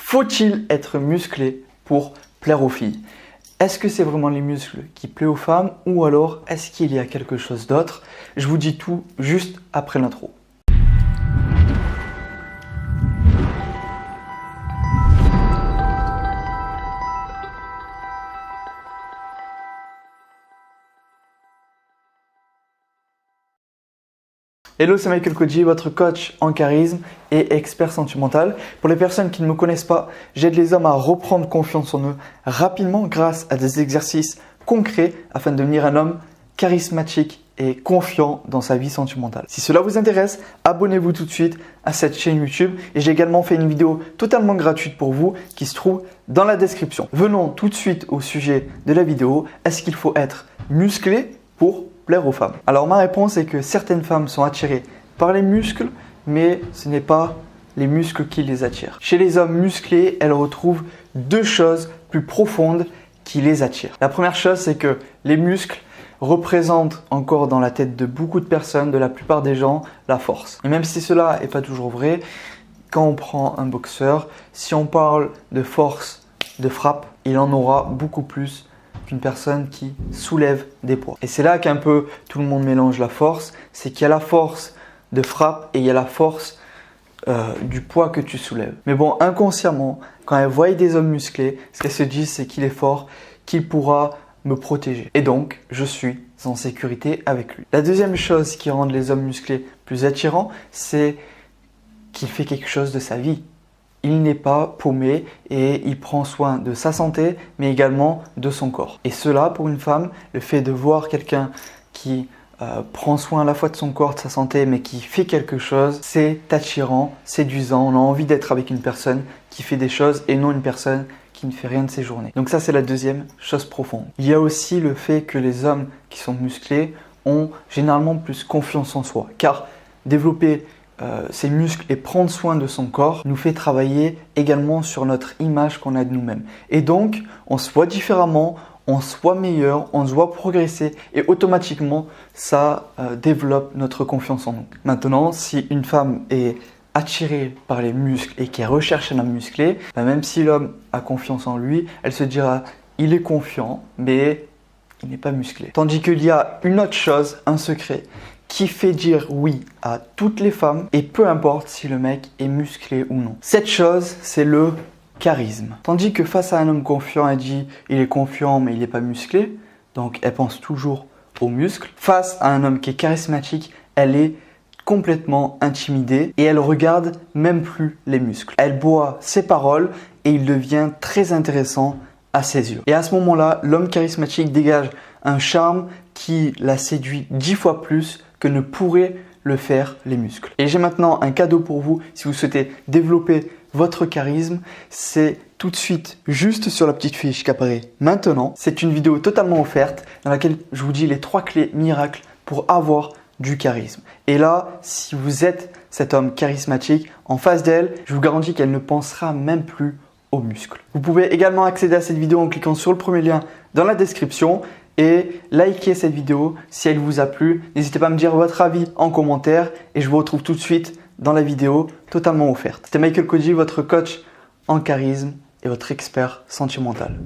Faut-il être musclé pour plaire aux filles? Est-ce que c'est vraiment les muscles qui plaisent aux femmes ou alors est-ce qu'il y a quelque chose d'autre? Je vous dis tout juste après l'intro. Hello, c'est Michael Koji, votre coach en charisme et expert sentimental. Pour les personnes qui ne me connaissent pas, j'aide les hommes à reprendre confiance en eux rapidement grâce à des exercices concrets afin de devenir un homme charismatique et confiant dans sa vie sentimentale. Si cela vous intéresse, abonnez-vous tout de suite à cette chaîne YouTube et j'ai également fait une vidéo totalement gratuite pour vous qui se trouve dans la description. Venons tout de suite au sujet de la vidéo. Est-ce qu'il faut être musclé pour plaire aux femmes? Alors ma réponse est que certaines femmes sont attirées par les muscles, mais ce n'est pas les muscles qui les attirent. Chez les hommes musclés, elles retrouvent deux choses plus profondes qui les attirent. La première chose, c'est que les muscles représentent encore dans la tête de beaucoup de personnes, de la plupart des gens, la force. Et même si cela n'est pas toujours vrai, quand on prend un boxeur, si on parle de force de frappe, il en aura beaucoup plus qu'une personne qui soulève des poids. Et c'est là qu'un peu tout le monde mélange la force, c'est qu'il y a la force de frappe et il y a la force du poids que tu soulèves. Mais bon, inconsciemment, quand elle voit des hommes musclés, ce qu'elle se dit, c'est qu'il est fort, qu'il pourra me protéger. Et donc, je suis en sécurité avec lui. La deuxième chose qui rend les hommes musclés plus attirants, c'est qu'il fait quelque chose de sa vie. Il n'est pas paumé et il prend soin de sa santé, mais également de son corps. Et cela, pour une femme, le fait de voir quelqu'un qui prend soin à la fois de son corps, de sa santé, mais qui fait quelque chose, c'est attirant, séduisant. On a envie d'être avec une personne qui fait des choses et non une personne qui ne fait rien de ses journées. Donc ça, c'est la deuxième chose profonde. Il y a aussi le fait que les hommes qui sont musclés ont généralement plus confiance en soi, car développer ses muscles et prendre soin de son corps nous fait travailler également sur notre image qu'on a de nous-mêmes. Et donc, on se voit différemment, on se voit meilleur, on se voit progresser et automatiquement, ça développe notre confiance en nous. Maintenant, si une femme est attirée par les muscles et qu'elle recherche un homme musclé, même si l'homme a confiance en lui, elle se dira « il est confiant, mais il n'est pas musclé ». Tandis qu'il y a une autre chose, un secret, qui fait dire oui à toutes les femmes et peu importe si le mec est musclé ou non. Cette chose, c'est le charisme. Tandis que face à un homme confiant, elle dit il est confiant mais il n'est pas musclé, donc elle pense toujours aux muscles. Face à un homme qui est charismatique, elle est complètement intimidée et elle regarde même plus les muscles. Elle boit ses paroles et il devient très intéressant à ses yeux. Et à ce moment-là, l'homme charismatique dégage un charme qui la séduit 10 fois plus que ne pourraient le faire les muscles. Et j'ai maintenant un cadeau pour vous si vous souhaitez développer votre charisme. C'est tout de suite juste sur la petite fiche qui apparaît maintenant. C'est une vidéo totalement offerte dans laquelle je vous dis les 3 clés miracles pour avoir du charisme. Et là, si vous êtes cet homme charismatique, en face d'elle, je vous garantis qu'elle ne pensera même plus aux muscles. Vous pouvez également accéder à cette vidéo en cliquant sur le premier lien dans la description et likez cette vidéo si elle vous a plu. N'hésitez pas à me dire votre avis en commentaire et je vous retrouve tout de suite dans la vidéo totalement offerte. C'était Michael Koji, votre coach en charisme et votre expert sentimental.